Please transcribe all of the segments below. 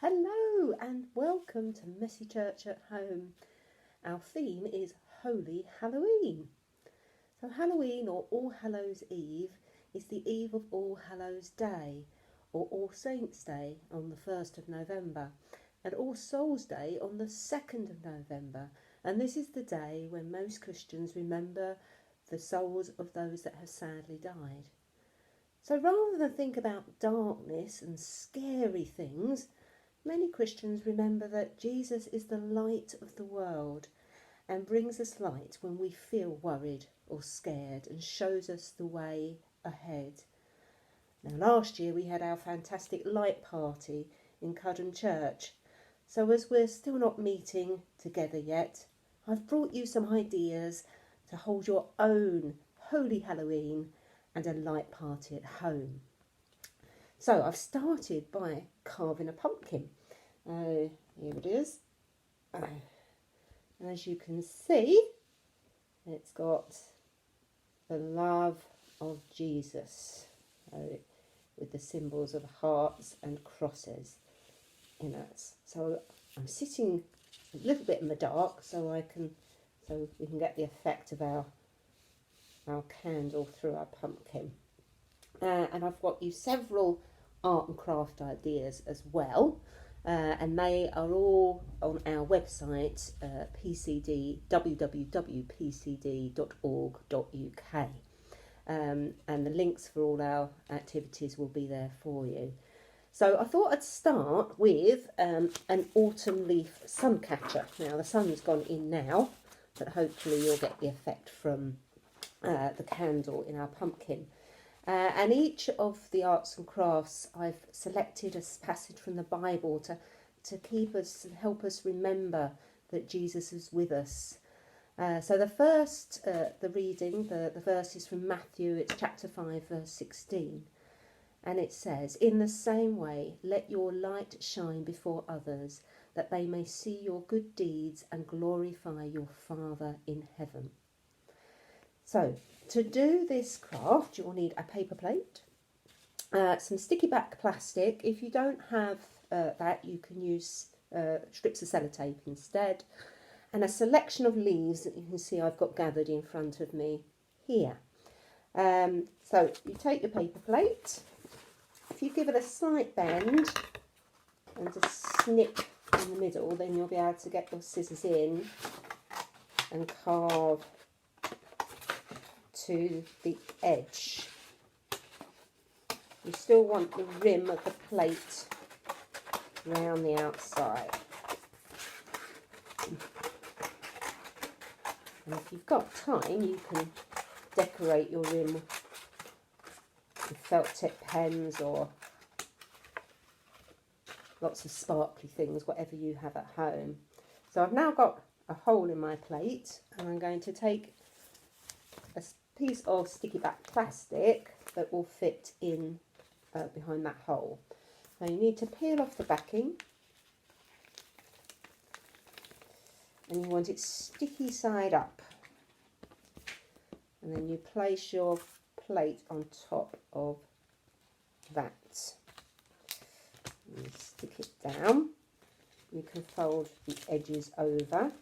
Hello and welcome to Messy Church at Home. Our theme is Holy Halloween. So Halloween, or All Hallows Eve, is the eve of All Hallows Day, or All Saints Day on the 1st of November, and All Souls Day on the 2nd of November. And this is the day when most Christians remember the souls of those that have sadly died. So rather than think about darkness and scary things, many Christians remember that Jesus is the light of the world and brings us light when we feel worried or scared and shows us the way ahead. Now, last year we had our fantastic light party in Cudden Church. So as we're still not meeting together yet, I've brought you some ideas to hold your own Holy Halloween and a light party at home. So I've started by carving a pumpkin. Here it is. And as you can see, it's got the love of Jesus with the symbols of hearts and crosses in it. So I'm sitting a little bit in the dark so we can get the effect of our candle through our pumpkin. And I've got you several art and craft ideas as well, and they are all on our website, www.pcd.org.uk, and the links for all our activities will be there for you. So I thought I'd start with an autumn leaf suncatcher. Now the sun's gone in now, but hopefully you'll get the effect from the candle in our pumpkin. And each of the arts and crafts, I've selected a passage from the Bible to help us remember that Jesus is with us. So the first, the verse is from Matthew, it's chapter 5, verse 16. And it says, "In the same way, let your light shine before others, that they may see your good deeds and glorify your Father in heaven." So, to do this craft, you will need a paper plate, some sticky back plastic. If you don't have that, you can use strips of sellotape instead, and a selection of leaves that you can see I've got gathered in front of me here. So, you take your paper plate. If you give it a slight bend and a snip in the middle, then you'll be able to get your scissors in and carve to the edge. You still want the rim of the plate round the outside. And if you've got time, you can decorate your rim with felt tip pens or lots of sparkly things, whatever you have at home. So I've now got a hole in my plate, and I'm going to take a piece of sticky back plastic that will fit in behind that hole. Now you need to peel off the backing, and you want it sticky side up, and then you place your plate on top of that. You stick it down. You can fold the edges over.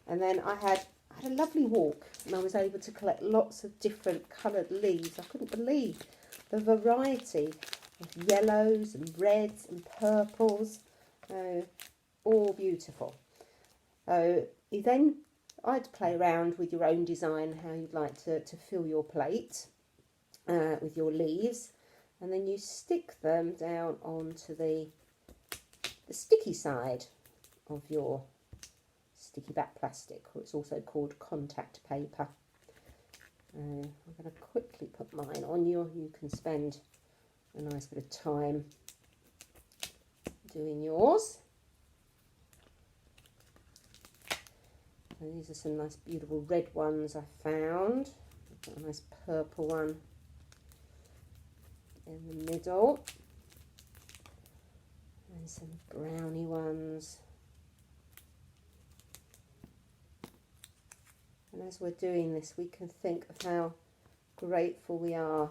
And then I had a lovely walk, and I was able to collect lots of different coloured leaves. I couldn't believe the variety of yellows and reds and purples, all beautiful. I'd play around with your own design, how you'd like to fill your plate with your leaves, and then you stick them down onto the sticky side of your sticky back plastic, or it's also called contact paper. I'm going to quickly put mine on you. You can spend a nice bit of time doing yours. And these are some nice beautiful red ones I found. I've got a nice purple one in the middle, and some browny ones. And as we're doing this, we can think of how grateful we are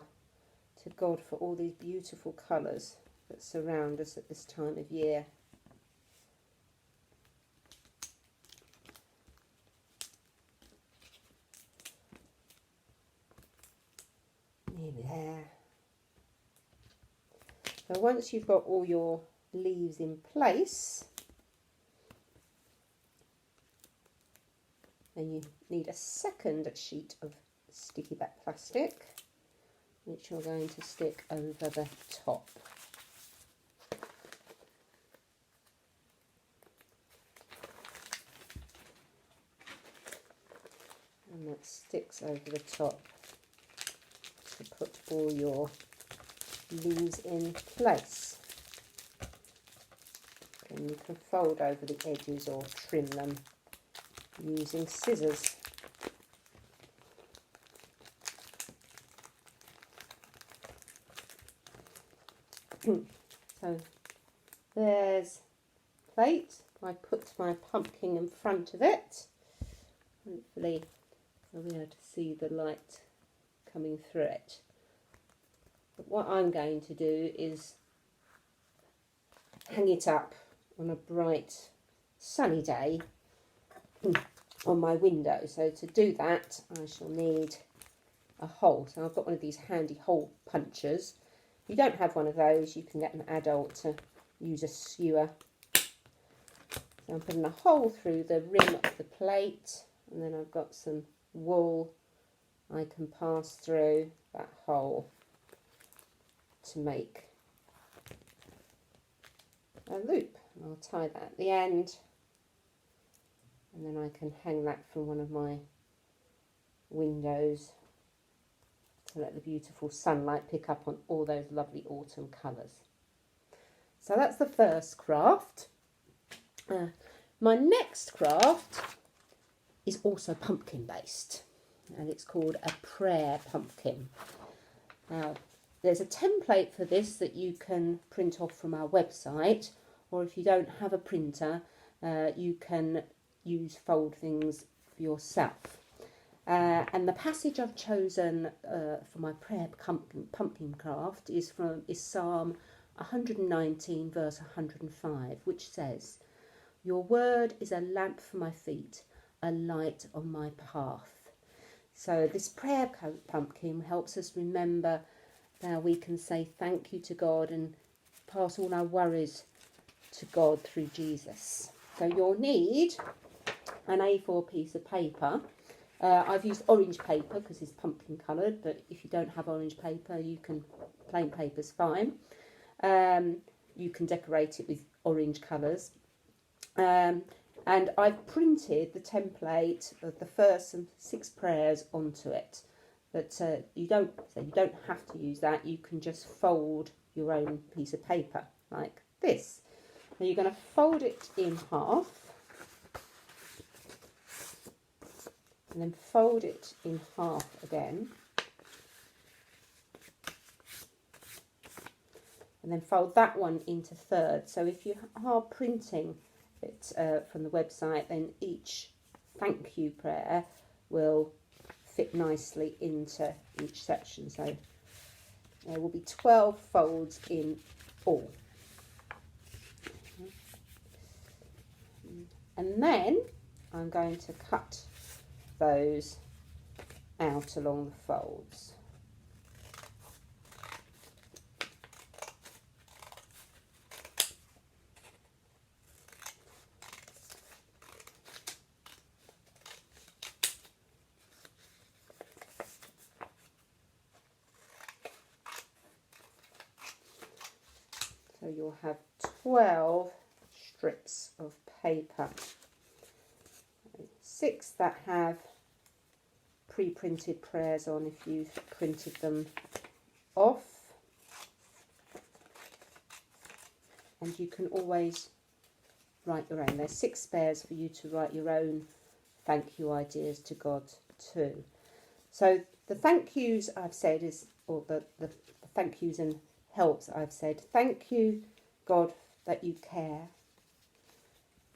to God for all these beautiful colours that surround us at this time of year. Nearly there. So once you've got all your leaves in place, then you need a second sheet of sticky back plastic, which you're going to stick over the top. And that sticks over the top to put all your leaves in place. And you can fold over the edges or trim them using scissors. So there's a plate. I put my pumpkin in front of it. Hopefully I'll be able to see the light coming through it. But what I'm going to do is hang it up on a bright sunny day on my window. So to do that I shall need a hole. So I've got one of these handy hole punchers. If you don't have one of those, you can get an adult to use a skewer. So I'm putting a hole through the rim of the plate, and then I've got some wool I can pass through that hole to make a loop. And I'll tie that at the end, and then I can hang that from one of my windows to let the beautiful sunlight pick up on all those lovely autumn colours. So that's the first craft. My next craft is also pumpkin based, and it's called a prayer pumpkin. Now there's a template for this that you can print off from our website, or if you don't have a printer you can use fold things for yourself. And the passage I've chosen for my prayer pumpkin craft is Psalm 119 verse 105, which says, "Your word is a lamp for my feet, a light on my path." So this prayer pumpkin helps us remember how we can say thank you to God and pass all our worries to God through Jesus. So you'll need an A4 piece of paper. I've used orange paper because it's pumpkin coloured, but if you don't have orange paper, you can, plain paper's fine. You can decorate it with orange colours. And I've printed the template of the first 6 prayers onto it. But you don't have to use that. You can just fold your own piece of paper like this. Now you're going to fold it in half, and then fold it in half again, and then fold that one into thirds. So if you are printing it from the website, then each thank you prayer will fit nicely into each section. So there will be 12 folds in all. And then I'm going to cut those out along the folds. So you'll have 12 strips of paper. 6 that have pre-printed prayers on if you've printed them off, and you can always write your own. There's 6 spares for you to write your own thank you ideas to God too. So the thank yous I've said is, or the thank yous and helps I've said, thank you God that you care.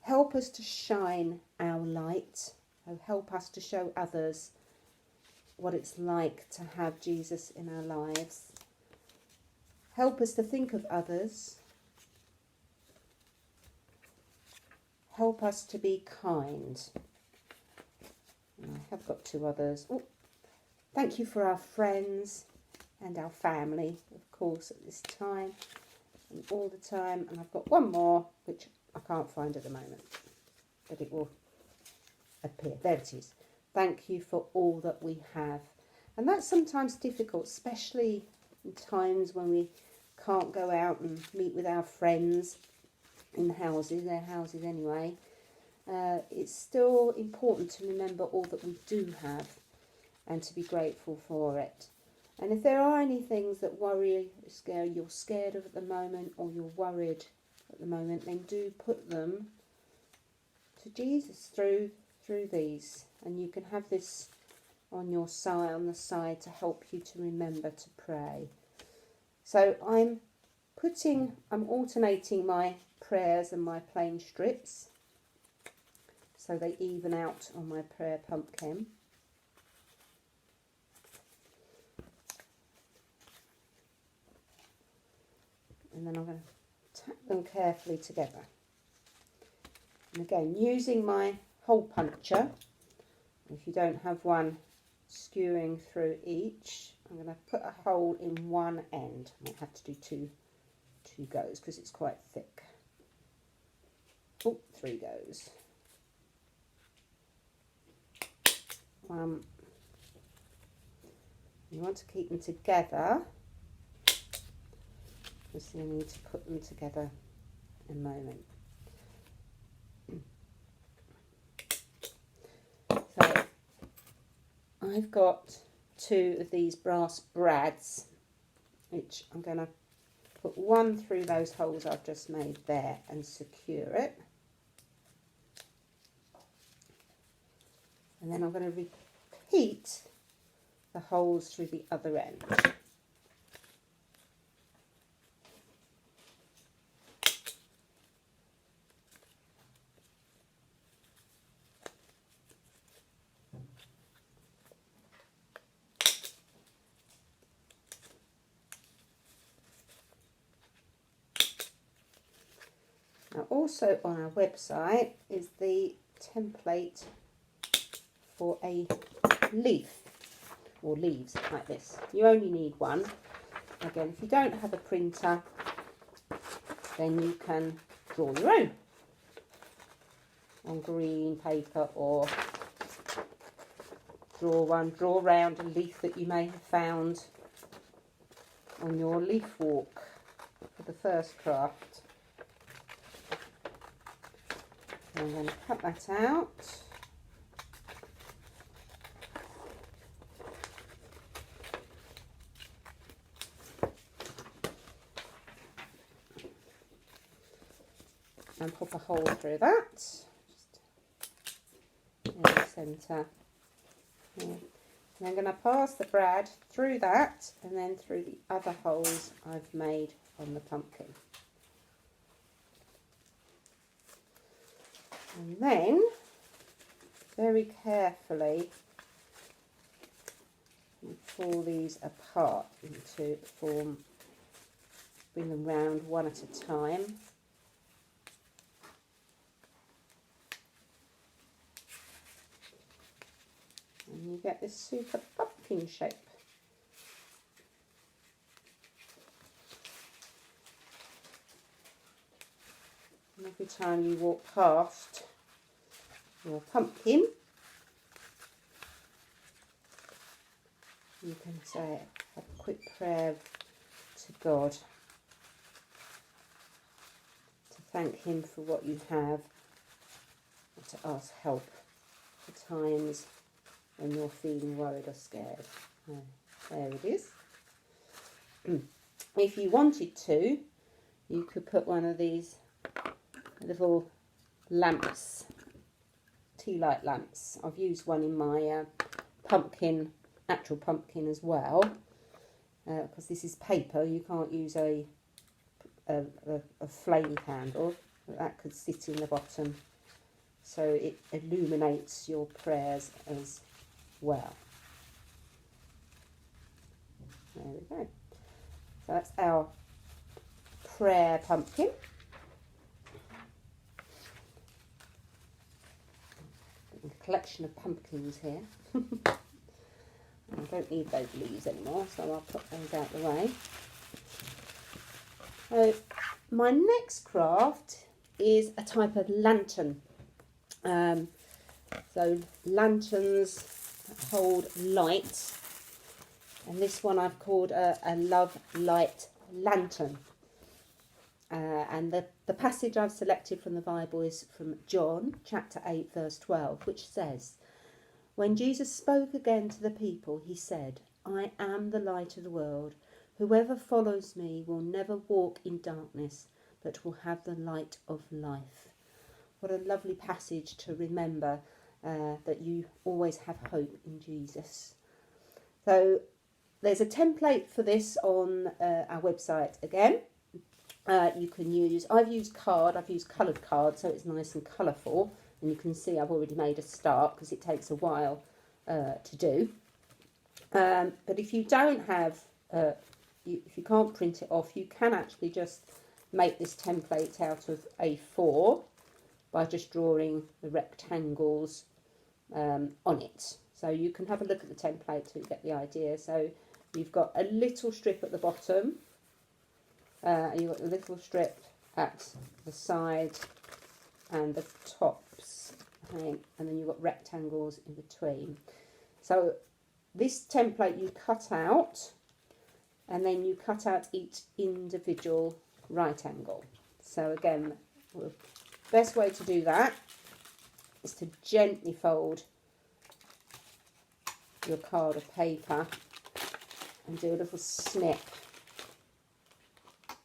Help us to shine our light. Help us to show others what it's like to have Jesus in our lives. help us to think of others, help us to be kind. I have got 2 others. Oh, thank you for our friends and our family, of course, at this time and all the time. And I've got 1 more, which I can't find at the moment, but it will appear. There it is. Thank you for all that we have. And that's sometimes difficult, especially in times when we can't go out and meet with our friends in their houses anyway. It's still important to remember all that we do have and to be grateful for it. And if there are any things that worry, you're scared of at the moment, or you're worried at the moment, then do put them to Jesus through these. And you can have this on your side, on the side, to help you to remember to pray. So I'm alternating my prayers and my plain strips, so they even out on my prayer pumpkin. And then I'm going to tap them carefully together. And again, using my hole puncher, if you don't have one skewing through each, I'm going to put a hole in one end. I might have to do two goes because it's quite thick. Oh, 3 goes. 1. You want to keep them together, because you need to put them together in a moment. So I've got 2 of these brass brads, which I'm going to put 1 through those holes I've just made there and secure it. And then I'm going to repeat the holes through the other end. Now, also on our website is the template for a leaf, or leaves like this. You only need 1. Again, if you don't have a printer, then you can draw your own on green paper, or draw around a leaf that you may have found on your leaf walk for the first craft. I'm going to cut that out. And pop a hole through that, just in the centre. And I'm going to pass the brad through that and then through the other holes I've made on the pumpkin. And then, very carefully, you pull these apart into form, bring them round one at a time. And you get this super pumpkin shape. And every time you walk past your pumpkin, you can say a quick prayer to God, to thank Him for what you have, and to ask help for times when you're feeling worried or scared. There it is. If you wanted to, you could put one of these little lamps, tea light lamps. I've used one in my actual pumpkin as well, because this is paper. You can't use a flame candle. That could sit in the bottom, so it illuminates your prayers as well. There we go. So that's our prayer pumpkin. A collection of pumpkins here. I don't need those leaves anymore, so I'll put those out the way. So my next craft is a type of lantern. So lanterns hold light, and this one I've called a love light lantern. And the passage I've selected from the Bible is from John chapter 8 verse 12, which says, "When Jesus spoke again to the people, he said, 'I am the light of the world. Whoever follows me will never walk in darkness, but will have the light of life.'" What a lovely passage to remember, that you always have hope in Jesus. So there's a template for this on our website again. You can use, I've used coloured card, so it's nice and colourful. And you can see I've already made a start because it takes a while to do. But if you don't have, if you can't print it off, you can actually just make this template out of A4 by just drawing the rectangles on it. So you can have a look at the template to get the idea. So you've got a little strip at the bottom, and you've got a little strip at the side and the tops, okay, and then you've got rectangles in between. So this template you cut out, and then you cut out each individual right angle. So again, the best way to do that is to gently fold your card of paper and do a little snip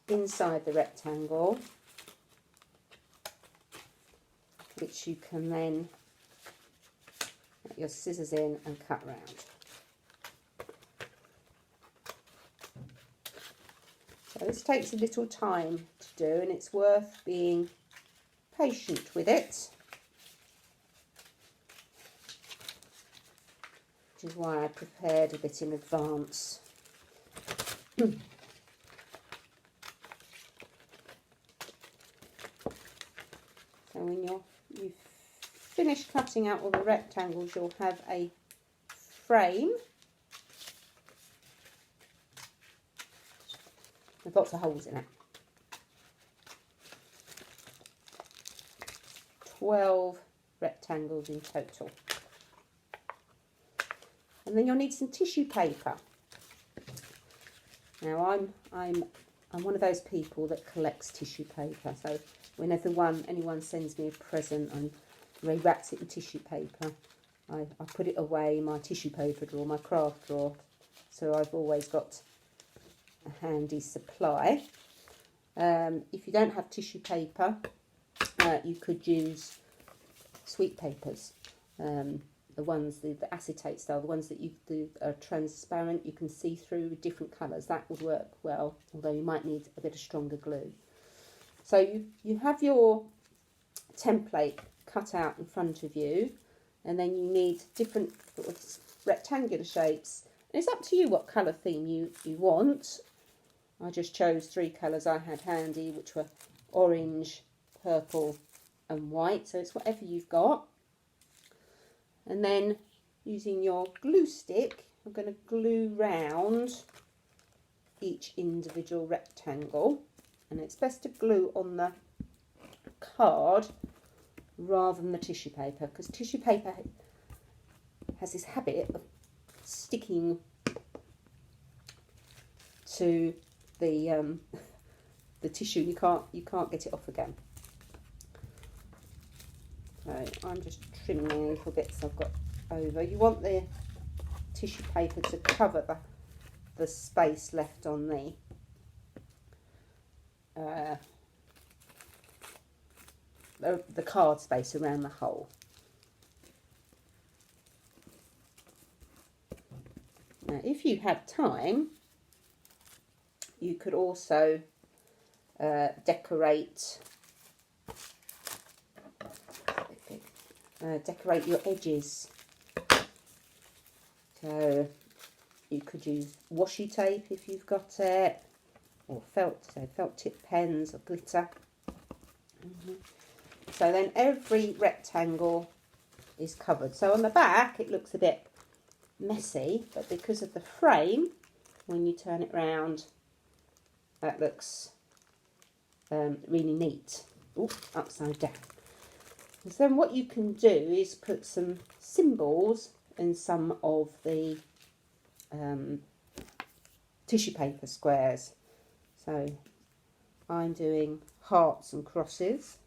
inside the rectangle, which you can then get your scissors in and cut round. So this takes a little time to do, and it's worth being patient with it, which is why I prepared a bit in advance. So when you've finished cutting out all the rectangles, you'll have a frame with lots of holes in it. 12 rectangles in total. And then you'll need some tissue paper. Now I'm one of those people that collects tissue paper, so whenever anyone sends me a present and they wraps it in tissue paper, I put it away in my tissue paper drawer, my craft drawer, so I've always got a handy supply. If you don't have tissue paper, you could use sweet papers, the ones, the acetate style, the ones that are transparent, you can see through with different colours. That would work well, although you might need a bit of stronger glue. So you have your template cut out in front of you, and then you need different sort of rectangular shapes. And it's up to you what colour theme you want. I just chose 3 colours I had handy, which were orange, purple and white, so it's whatever you've got. And then using your glue stick, I'm going to glue round each individual rectangle, and it's best to glue on the card rather than the tissue paper, because tissue paper has this habit of sticking to the tissue. You can't get it off again. So I'm just trimming the little bits I've got over. You want the tissue paper to cover the space left on the card space around the hole. Now, if you had time, you could also decorate your edges. So you could use washi tape if you've got it, or felt tip pens or glitter. So then every rectangle is covered. So on the back it looks a bit messy, but because of the frame, when you turn it round, that looks really neat. Ooh, upside down. And then what you can do is put some symbols in some of the tissue paper squares. So I'm doing hearts and crosses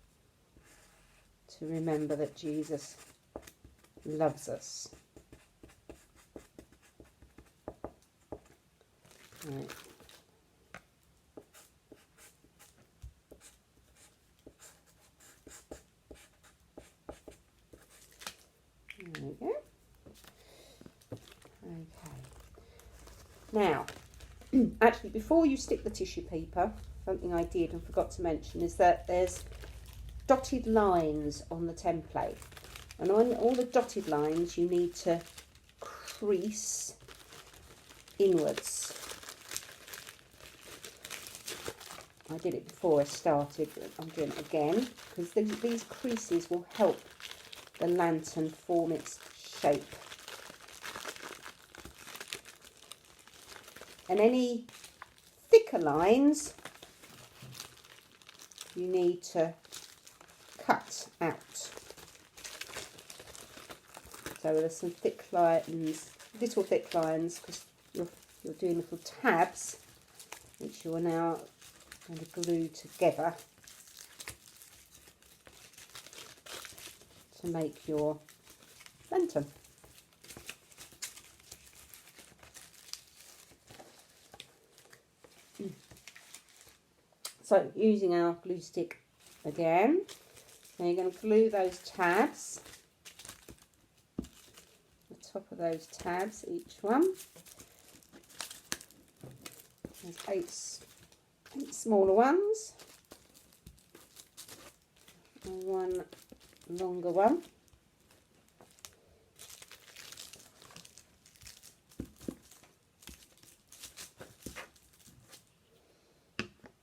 to remember that Jesus loves us. Right. There we go. Okay. Now, actually, before you stick the tissue paper, something I did and forgot to mention is that there's dotted lines on the template. And on all the dotted lines, you need to crease inwards. I did it before I started, but I'm doing it again because these creases will help the lantern form its shape. And any thicker lines you need to cut out. So there's some thick lines, little thick lines, because you're doing little tabs, which you are now going to glue together to make your lantern. So using our glue stick again, now you're going to glue those tabs, the top of those tabs, each one. There's eight smaller ones and one longer one.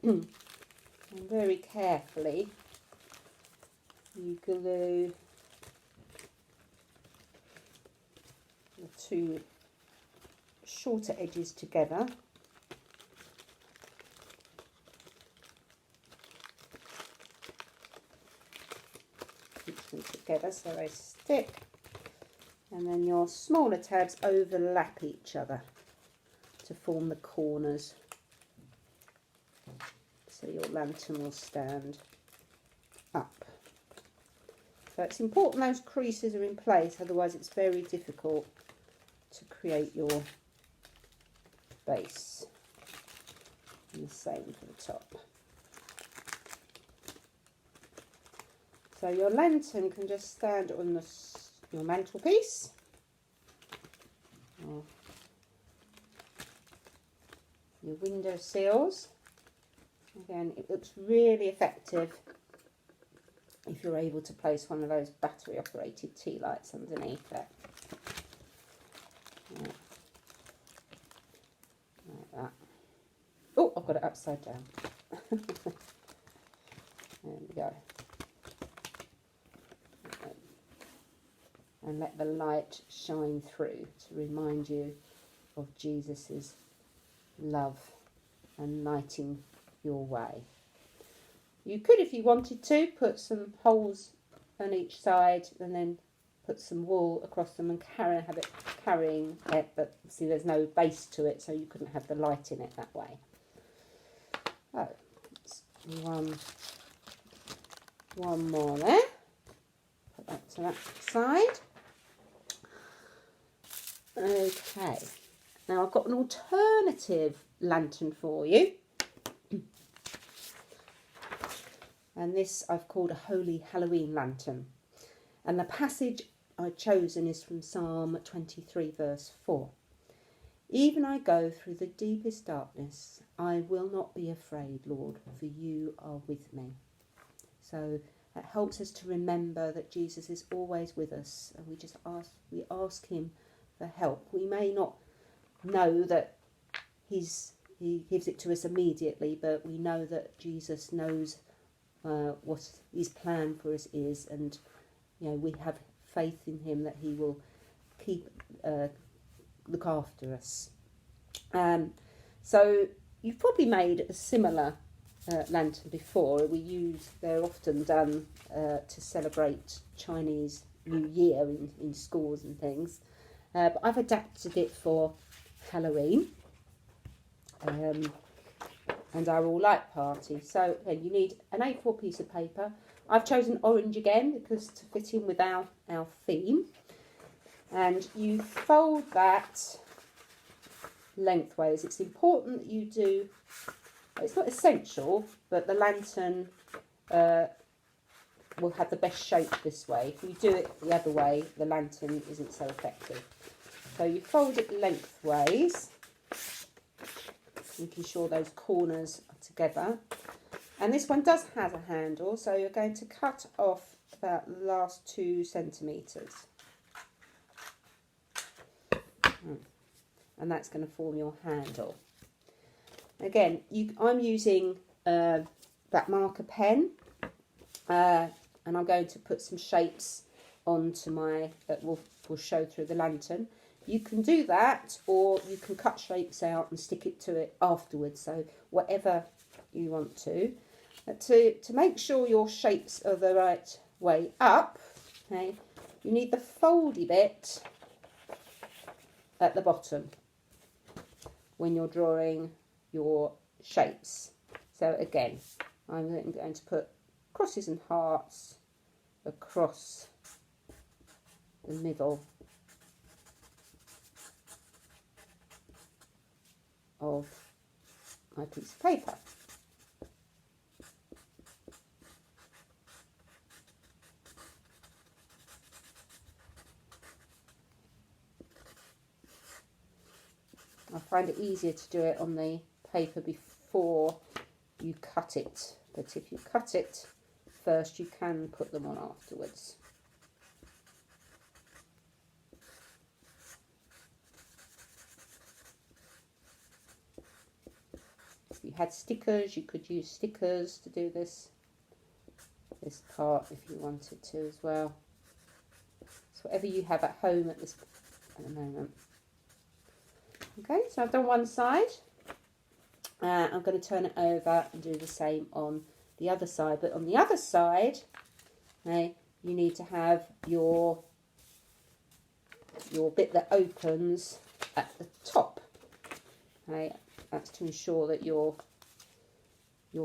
And very carefully you glue the two shorter edges together. Keep them together so they stick, and then your smaller tabs overlap each other to form the corners, so your lantern will stand up. So it's important those creases are in place, otherwise it's very difficult to create your base. And the same for the top. So your lantern can just stand on your mantelpiece, or your window sills. Again, it looks really effective if you're able to place one of those battery operated tea lights underneath it. Like that. Oh, I've got it upside down. There we go. And let the light shine through to remind you of Jesus's love and lighting your way. You could, if you wanted to, put some holes on each side and then put some wool across them and have it carrying it, but see there's no base to it, so you couldn't have the light in it that way. Oh, one more there. Put that to that side. Okay, now I've got an alternative lantern for you. And this I've called a Holy Halloween lantern. And the passage I've chosen is from Psalm 23 verse 4. Even I go through the deepest darkness, I will not be afraid, Lord, for you are with me. So that helps us to remember that Jesus is always with us, and we ask him for help. We may not know that he's he gives it to us immediately, but we know that Jesus knows what his plan for us is, and we have faith in him that he will keep look after us. So you've probably made a similar lantern before. They're often done to celebrate Chinese New Year in schools and things, but I've adapted it for Halloween and our all light party. So you need an A4 piece of paper. I've chosen orange again because to fit in with our theme, and you fold that lengthways. It's important that you do, it's not essential, but the lantern will have the best shape this way. If you do it the other way, the lantern isn't so effective. So you fold it lengthways, making sure those corners are together. And this one does have a handle, so you're going to cut off about the last 2 centimetres. And that's going to form your handle. Again, I'm using that marker pen, and I'm going to put some shapes onto that will show through the lantern. You can do that, or you can cut shapes out and stick it to it afterwards, so whatever you want to. To make sure your shapes are the right way up, okay, you need the foldy bit at the bottom when you're drawing your shapes. So again, I'm going to put crosses and hearts across the middle of my piece of paper. I find it easier to do it on the paper before you cut it, but if you cut it first, you can put them on afterwards. If you had stickers, you could use stickers to do this part if you wanted to as well. So whatever you have at home at the moment. Okay, so I've done one side. I'm going to turn it over and do the same on the other side. But on the other side, okay, you need to have your bit that opens at the top. Okay, that's to ensure that your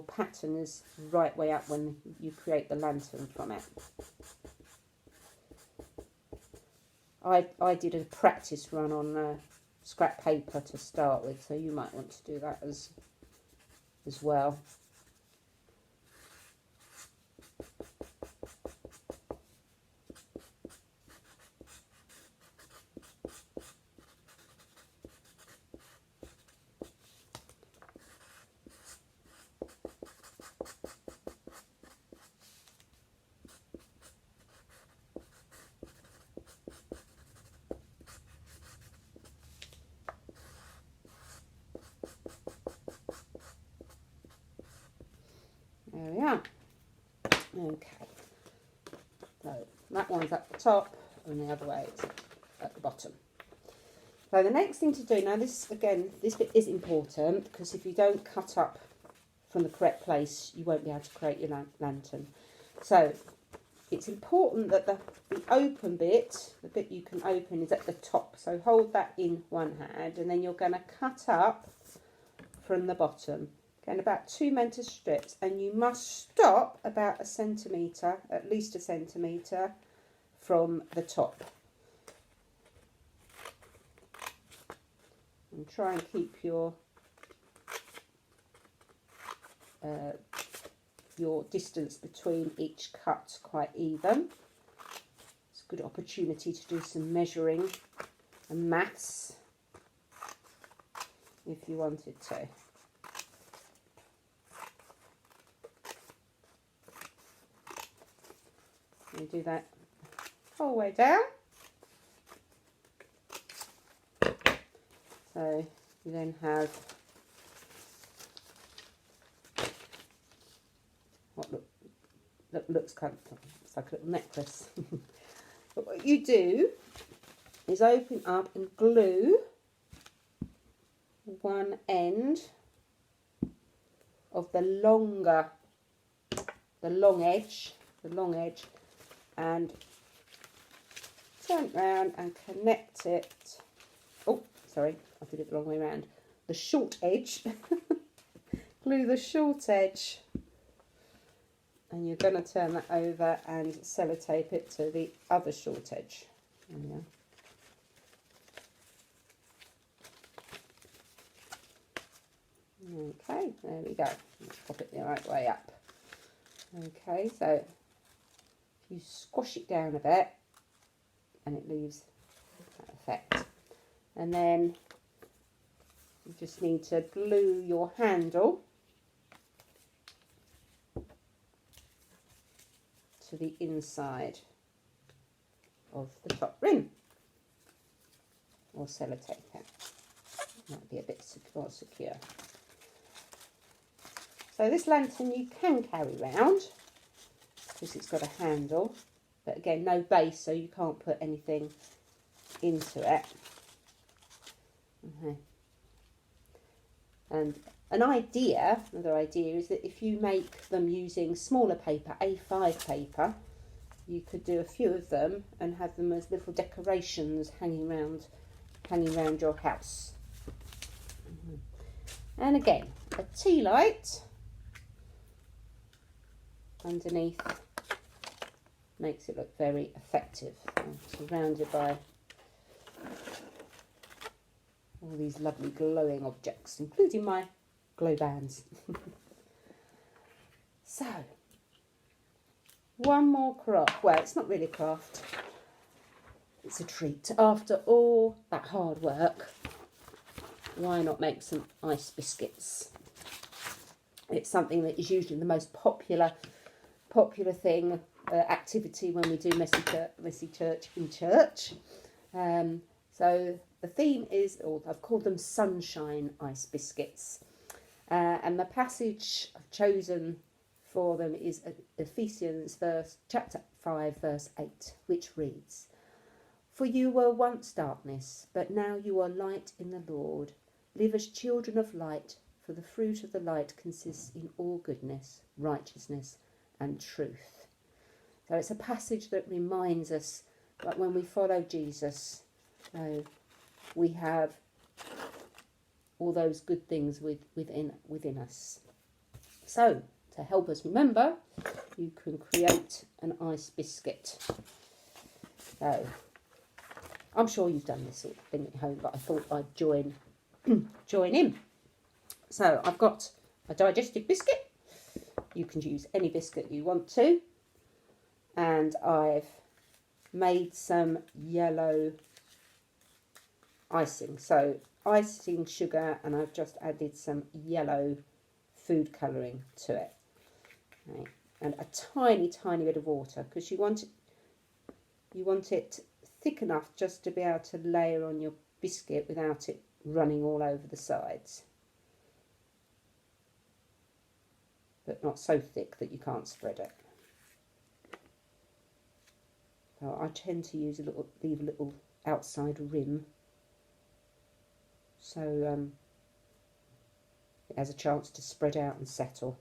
pattern is the right way up when you create the lantern from it. I did a practice run on scrap paper to start with, so you might want to do that as well. There we are. Okay, so that one's at the top and the other way is at the bottom. So the next thing to do, now this bit is important, because if you don't cut up from the correct place, you won't be able to create your lantern. So it's important that the open bit, the bit you can open, is at the top. So hold that in one hand, and then you're going to cut up from the bottom. Again, about 2 metre strips, and you must stop about 1 centimetre, at least 1 centimetre from the top. And try and keep your distance between each cut quite even. It's a good opportunity to do some measuring and maths if you wanted to. You do that whole way down. So you then have that looks kind of, it's like a little necklace. But what you do is open up and glue one end of the long edge, and turn it round and connect it. Oh, sorry, I did it the wrong way around. The short edge. Glue the short edge, and you're going to turn that over and sellotape it to the other short edge. There we go. Okay, there we go. Let's pop it the right way up. Okay, so you squash it down a bit and it leaves that effect. And then you just need to glue your handle to the inside of the top rim, or sellotape it. Might be a bit more secure. So this lantern you can carry round because it's got a handle, but again no base, so you can't put anything into it. Okay. And another idea is that if you make them using smaller paper, A5 paper, you could do a few of them and have them as little decorations hanging around your house. And again, a tea light underneath makes it look very effective. I'm surrounded by all these lovely glowing objects, including my glow bands. So, one more craft. Well, it's not really a craft. It's a treat. After all that hard work, why not make some ice biscuits? It's something that is usually the most popular thing, activity when we do messy church in church. So the theme is, or I've called them sunshine ice biscuits. And the passage I've chosen for them is Ephesians chapter 5 verse 8, which reads, "For you were once darkness, but now you are light in the Lord. Live as children of light, for the fruit of the light consists in all goodness, righteousness and truth." So it's a passage that reminds us that when we follow Jesus, we have all those good things within us. So, to help us remember, you can create an ice biscuit. So, I'm sure you've done this sort of thing at home, but I thought I'd join in. So, I've got a digestive biscuit. You can use any biscuit you want to. And I've made some yellow icing. So, icing sugar, and I've just added some yellow food colouring to it. Okay. And a tiny bit of water, because you want it thick enough just to be able to layer on your biscuit without it running all over the sides, but not so thick that you can't spread it. So I tend to leave a little outside rim, so it has a chance to spread out and settle.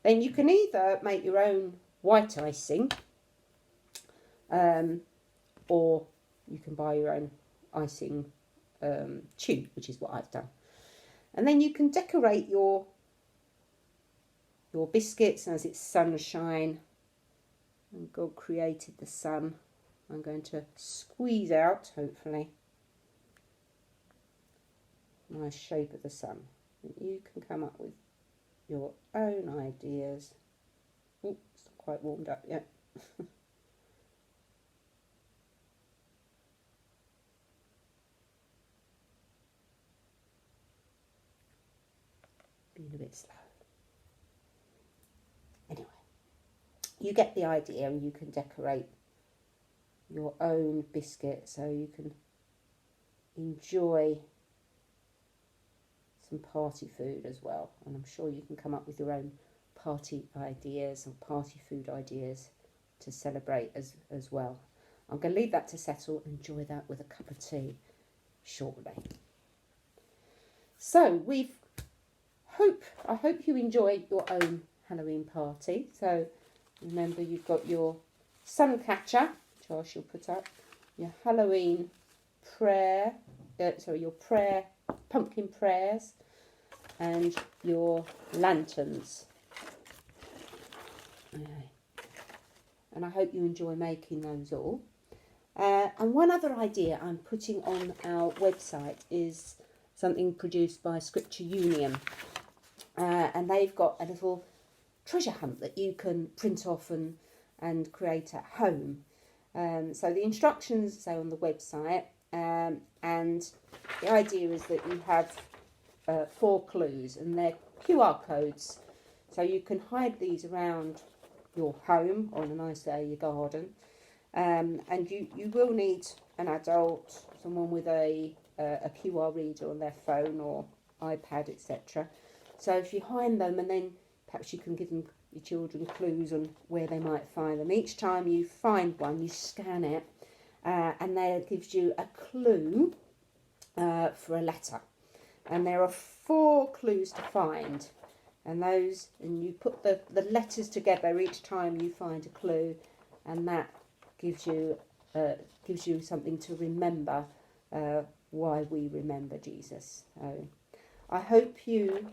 Then you can either make your own white icing, or you can buy your own icing tube, which is what I've done. And then you can decorate your biscuits as it's sunshine. And God created the sun. I'm going to squeeze out, hopefully, my shape of the sun. And you can come up with your own ideas. Oh, it's not quite warmed up yet. Being a bit slow. Anyway, you get the idea, and you can decorate your own biscuit so you can enjoy some party food as well. And I'm sure you can come up with your own party ideas or party food ideas to celebrate as well. I'm going to leave that to settle. Enjoy that with a cup of tea shortly. So I hope you enjoy your own Halloween party. So remember, you've got your sun catcher, which I shall put up, your Halloween prayer, your pumpkin prayers, and your lanterns. Okay. And I hope you enjoy making those all. And one other idea I'm putting on our website is something produced by Scripture Union. And they've got a little treasure hunt that you can print off and create at home. So the instructions say on the website, and the idea is that you have 4 clues, and they're QR codes. So you can hide these around your home, or on a nice day, your garden. And you will need an adult, someone with a QR reader on their phone or iPad, etc. So if you hide them, and then perhaps you can give your children clues on where they might find them. Each time you find one, you scan it, and that gives you a clue for a letter. And there are 4 clues to find, and you put the letters together each time you find a clue, and that gives you something to remember why we remember Jesus. So I hope you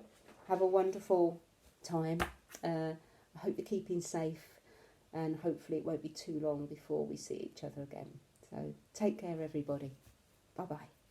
have a wonderful time. I hope you're keeping safe, and hopefully it won't be too long before we see each other again. So take care, everybody. Bye-bye.